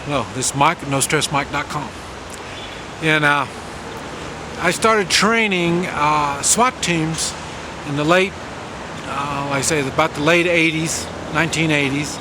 Hello, this is Mike at NoStressMike.com. And I started training SWAT teams in the late, like I say, about the late 80s, 1980s,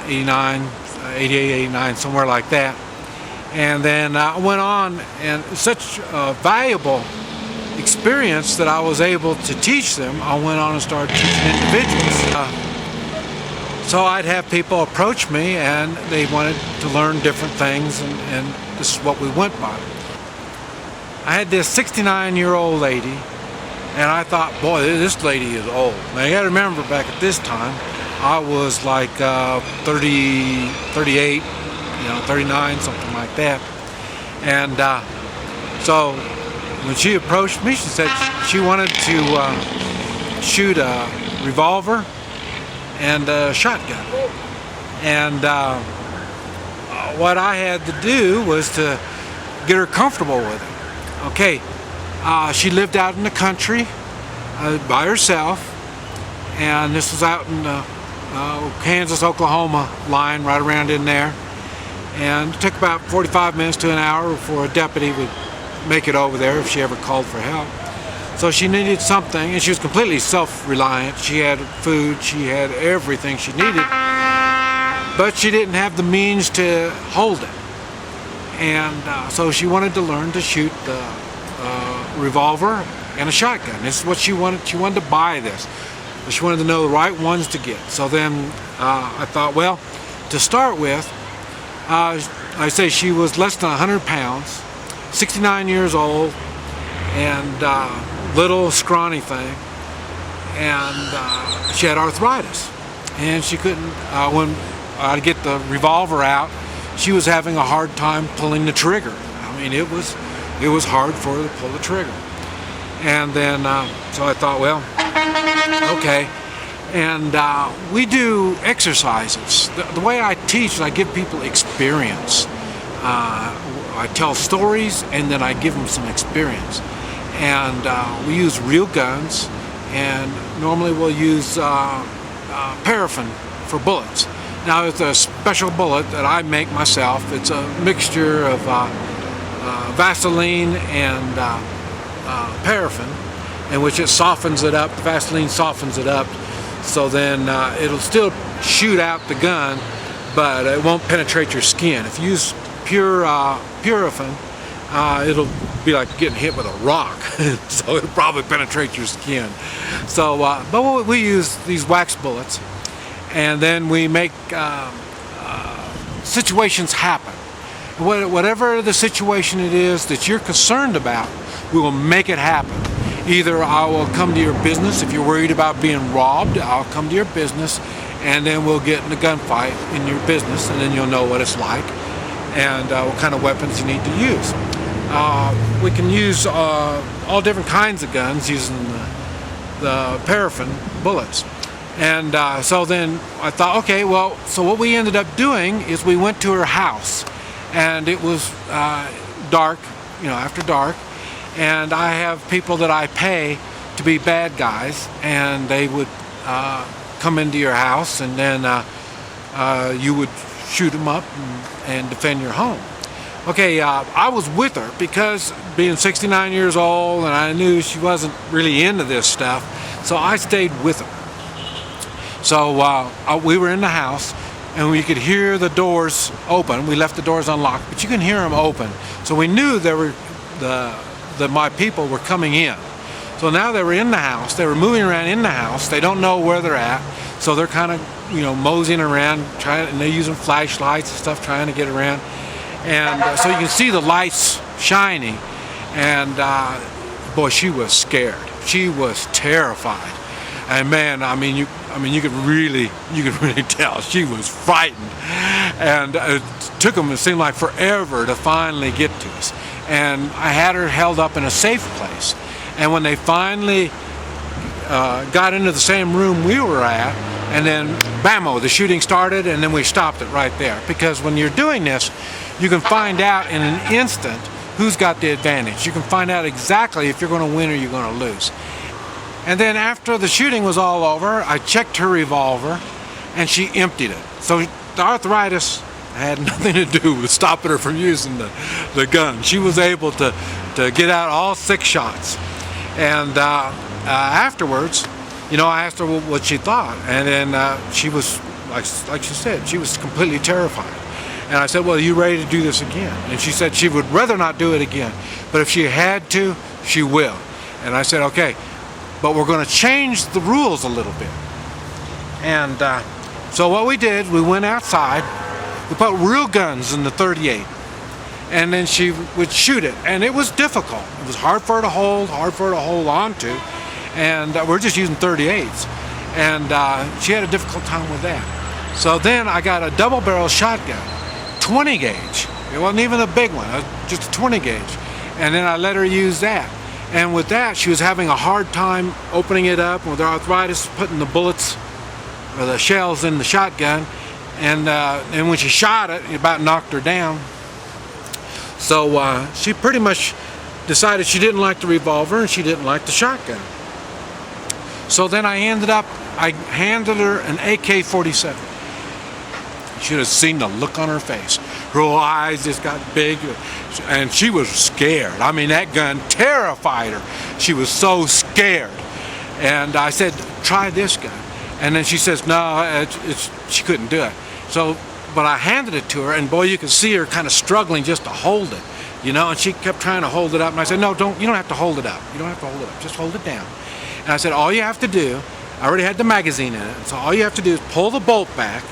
89, 88, 89, somewhere like that. And then I went on, and such a valuable experience that I was able to teach them. I went on and started teaching individuals. So I'd have people approach me and they wanted to learn different things, and this is what we went by. I had this 69-year-old lady, and I thought, boy, this lady is old. Now you gotta remember, back at this time, I was like 30, 38, 39, something like that. And so when she approached me, she said she wanted to shoot a revolver and a shotgun. And what I had to do was to get her comfortable with it. Okay, she lived out in the country by herself, and this was out in the Kansas-Oklahoma line, right around in there. And it took about 45 minutes to an hour before a deputy would make it over there if she ever called for help. So she needed something, and she was completely self-reliant. She had food, she had everything she needed, but she didn't have the means to hold it. And so she wanted to learn to shoot the revolver and a shotgun. This is what she wanted. She wanted to buy this, but she wanted to know the right ones to get. So then I thought, well, to start with, I say she was less than 100 pounds, 69 years old, and little scrawny thing, and she had arthritis, and she couldn't, when I get the revolver out, she was having a hard time pulling the trigger. I mean, it was hard for her to pull the trigger. And then so I thought, well, okay. And we do exercises. The way I teach is I give people experience. I tell stories, and then I give them some experience. And we use real guns, and normally we'll use paraffin for bullets. Now, it's a special bullet that I make myself. It's a mixture of Vaseline and paraffin, in which it softens it up. The Vaseline softens it up, so then it'll still shoot out the gun, but it won't penetrate your skin. If you use pure paraffin, it'll be like getting hit with a rock, so it'll probably penetrate your skin. So, but we use these wax bullets, and then we make situations happen. Whatever the situation it is that you're concerned about, we will make it happen. Either I will come to your business. If you're worried about being robbed, I'll come to your business, and then we'll get in a gunfight in your business, and then you'll know what it's like and what kind of weapons you need to use. We can use all different kinds of guns using the paraffin bullets. And so then I thought, okay, well, so what we ended up doing is we went to her house, and it was dark, after dark, and I have people that I pay to be bad guys, and they would come into your house, and then you would shoot them up and defend your home. Okay, I was with her because being 69 years old, and I knew she wasn't really into this stuff, so I stayed with her. So we were in the house, and we could hear the doors open. We left the doors unlocked, but you can hear them open. So we knew that my people were coming in. So now they were in the house. They were moving around in the house. They don't know where they're at, so they're kind of moseying around, and they're using flashlights and stuff, trying to get around. And so you can see the lights shining, and boy, she was scared. She was terrified, and man, you could really tell she was frightened. And it took them, it seemed like forever to finally get to us. And I had her held up in a safe place. And when they finally got into the same room we were at, and then bammo, the shooting started, and then we stopped it right there. Because when you're doing this, you can find out in an instant who's got the advantage. You can find out exactly if you're going to win or you're going to lose. And then after the shooting was all over, I checked her revolver, and she emptied it. So the arthritis had nothing to do with stopping her from using the gun. She was able to get out all 6 shots. And afterwards, I asked her what she thought, and then she was, like she said, she was completely terrified. And I said, well, are you ready to do this again? And she said she would rather not do it again, but if she had to, she will. And I said, okay, but we're going to change the rules a little bit. And so what we did, we went outside, we put real guns in the .38, and then she would shoot it. And it was difficult. It was hard for her to hold on to, and we're just using .38s. And she had a difficult time with that. So then I got a double barrel shotgun, 20 gauge. It wasn't even a big one, it was just a 20 gauge. And then I let her use that. And with that, she was having a hard time opening it up with her arthritis, putting the bullets or the shells in the shotgun. And when she shot it, it about knocked her down. So she pretty much decided she didn't like the revolver and she didn't like the shotgun. So then I handed her an AK-47. You should have seen the look on her face. Her eyes just got big, and she was scared. I mean, that gun terrified her. She was so scared. And I said, try this gun. And then she says, no, she couldn't do it. So, but I handed it to her, and boy, you could see her kind of struggling just to hold it, and she kept trying to hold it up. And I said, no, you don't have to hold it up. You don't have to hold it up. Just hold it down. And I said, all you have to do, I already had the magazine in it, so all you have to do is pull the bolt back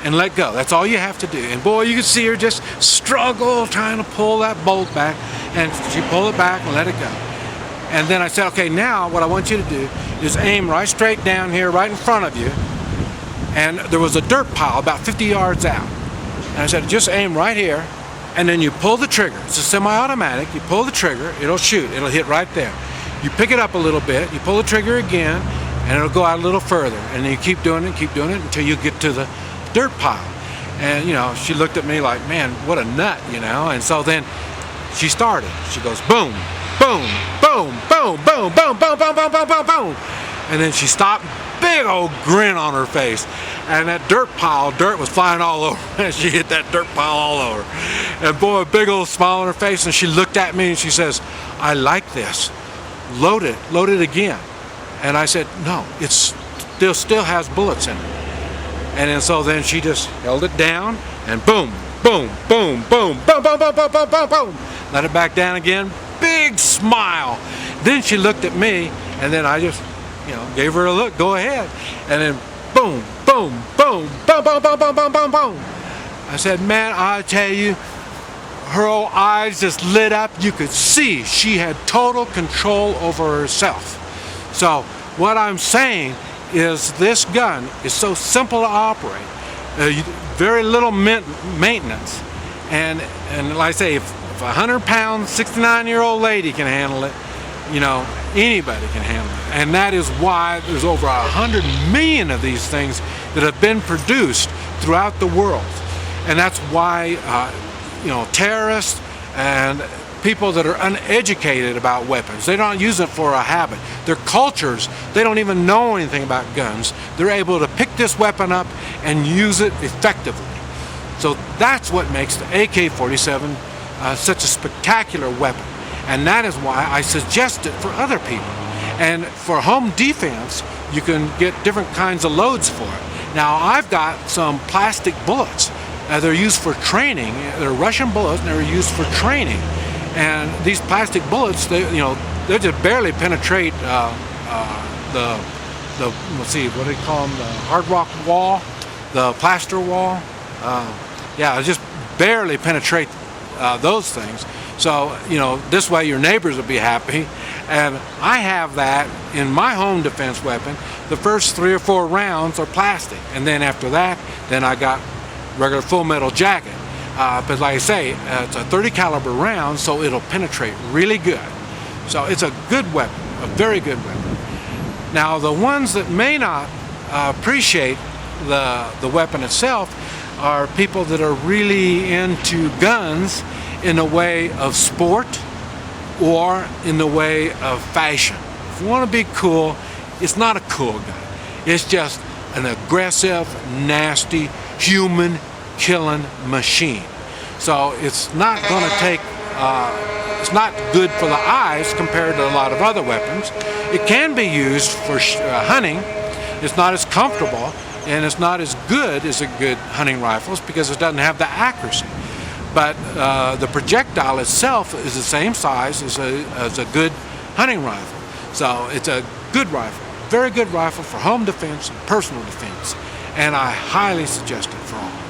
and let go. That's all you have to do. And boy, you could see her just struggle trying to pull that bolt back, and she pulled it back and let it go. And then I said, okay, now what I want you to do is aim right straight down here, right in front of you. And there was a dirt pile about 50 yards out. And I said, just aim right here, and then you pull the trigger. It's a semi-automatic. You pull the trigger, it'll shoot. It'll hit right there. You pick it up a little bit, you pull the trigger again, and it'll go out a little further. And then you keep doing it until you get to the dirt pile. And she looked at me like, man, what a nut, and so then she started. She goes boom, boom, boom, boom, boom, boom, boom, boom, boom, boom, boom, boom, and then she stopped, big old grin on her face, and that dirt was flying all over, and she hit that dirt pile all over, and boy, a big old smile on her face, and she looked at me and she says, I like this, load it again. And I said, no, it still has bullets in it. And then so then she just held it down, and boom, boom, boom, boom, boom, boom, boom, boom, boom, boom, boom. Let it back down again, big smile. Then she looked at me, and then I just, gave her a look, go ahead. And then boom, boom, boom, boom, boom, boom, boom, boom, boom, boom. I said, man, I tell you, her old eyes just lit up. You could see she had total control over herself. So what I'm saying is this gun is so simple to operate, very little maintenance, and like I say, if a 100-pound, 69-year-old lady can handle it, anybody can handle it. And that is why there's over 100 million of these things that have been produced throughout the world. And that's why terrorists and people that are uneducated about weapons, they don't use it for a habit. Their cultures, they don't even know anything about guns. They're able to pick this weapon up and use it effectively. So that's what makes the AK-47 such a spectacular weapon. And that is why I suggest it for other people. And for home defense, you can get different kinds of loads for it. Now, I've got some plastic bullets. They're used for training. They're Russian bullets, and they're used for training. And these plastic bullets, they just barely penetrate let's see, what do they call them? The hard rock wall, the plaster wall. They just barely penetrate those things. So, this way your neighbors will be happy. And I have that in my home defense weapon. The first 3 or 4 rounds are plastic. And then after that, then I got regular full metal jacket. But like I say, it's a .30 caliber round, so it'll penetrate really good. So it's a good weapon, a very good weapon. Now, the ones that may not appreciate the weapon itself are people that are really into guns in the way of sport or in the way of fashion. If you want to be cool, it's not a cool gun. It's just an aggressive, nasty, human killing machine. So it's not going to take, it's not good for the eyes compared to a lot of other weapons. It can be used for hunting. It's not as comfortable and it's not as good as a good hunting rifles because it doesn't have the accuracy. But the projectile itself is the same size as a good hunting rifle. So it's a good rifle, very good rifle for home defense and personal defense. And I highly suggest it for all.